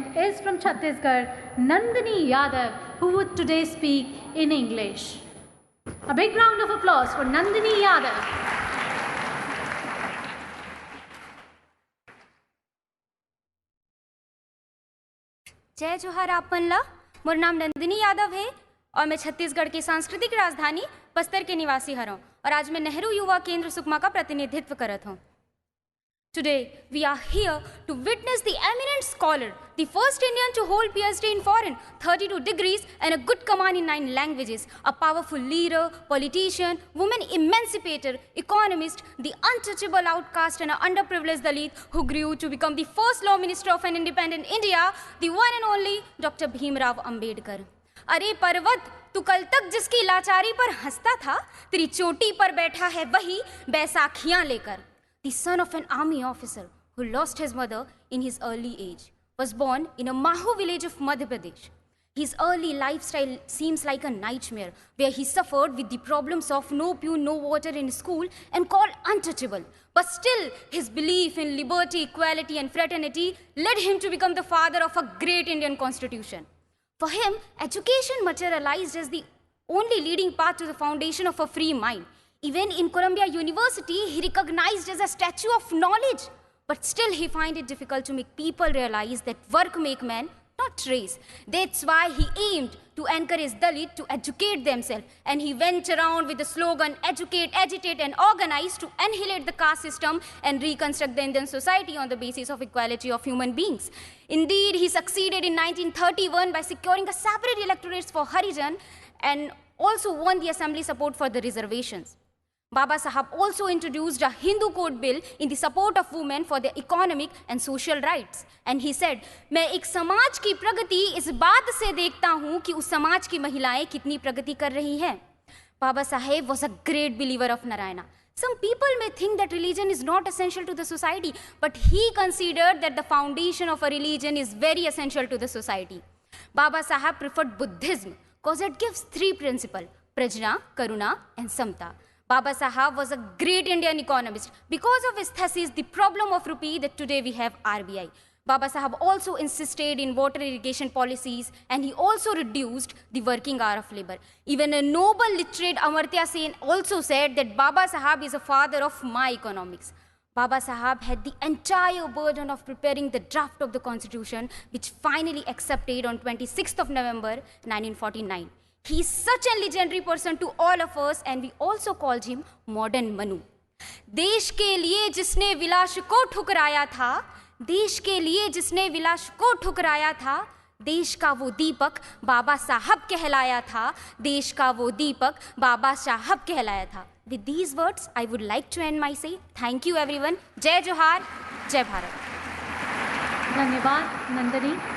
student is from Chhattisgarh, Nandini Yadav, who would today speak in English. A big round of applause for Nandini Yadav. जय जोहार आप मन ला। मोर नाम नंदिनी यादव है और मैं छत्तीसगढ़ की सांस्कृतिक राजधानी बस्तर के निवासी हूँ और आज मैं नेहरू युवा केंद्र सुकमा का प्रतिनिधित्व करत हूँ। Today we are here to witness the eminent scholar, the first Indian to hold PhD in foreign, 32 degrees and a good command in 9 languages, a powerful leader, politician, woman emancipator, economist, the untouchable outcast and an underprivileged Dalit who grew to become the first law minister of an independent India, the one and only Dr. Bhimrao Ambedkar. अरे पर्वत, तू कल तक जिसकी लाचारी पर हंसता था, तेरी चोटी पर बैठा है वही बैसाखियां लेकर. The son of an army officer who lost his mother in his early age, was born in a Maho village of Madhya Pradesh. His early lifestyle seems like a nightmare where he suffered with the problems of no food, no water in school and called untouchable. But still, his belief in liberty, equality and fraternity led him to become the father of a great Indian constitution. For him, education materialized as the only leading path to the foundation of a free mind. Even in Columbia University, he recognized as a statue of knowledge. But still, he find it difficult to make people realize that work make man, not race. That's why he aimed to encourage Dalit to educate themselves. And he went around with the slogan, educate, agitate and organize to annihilate the caste system and reconstruct the Indian society on the basis of equality of human beings. Indeed, he succeeded in 1931 by securing a separate electorates for Harijan and also won the assembly support for the reservations. Baba Sahab also introduced a Hindu code bill in the support of women for their economic and social rights. And he said, मैं एक समाज की प्रगति इस बात से देखता हूँ कि उस समाज की महिलाएं कितनी प्रगति कर रही हैं. Baba Saheb was a great believer of Narayana. Some people may think that religion is not essential to the society, but he considered that the foundation of a religion is very essential to the society. Baba Saheb preferred Buddhism because it gives 3 principles, Prajna, Karuna and Samta. Baba Sahab was a great Indian economist. Because of his thesis, The Problem of Rupee, that today we have RBI. Baba Sahab also insisted in water irrigation policies and he also reduced the working hour of labor. Even a noble literate Amartya Sen also said that Baba Sahab is a father of my economics. Baba Sahab had the entire burden of preparing the draft of the constitution, which finally accepted on 26th of November 1949. He is such a legendary person to all of us and we also called him Modern Manu. देश के लिए जिसने विलास को ठुकराया था, देश के लिए जिसने विलास को ठुकराया था, देश का वो दीपक बाबा साहब कहलाया था, देश का वो दीपक बाबा साहब कहलाया था. With these words, I would like to end my say. Thank you everyone. जय जोहार, जय भारत. धन्यवाद नंदिनी.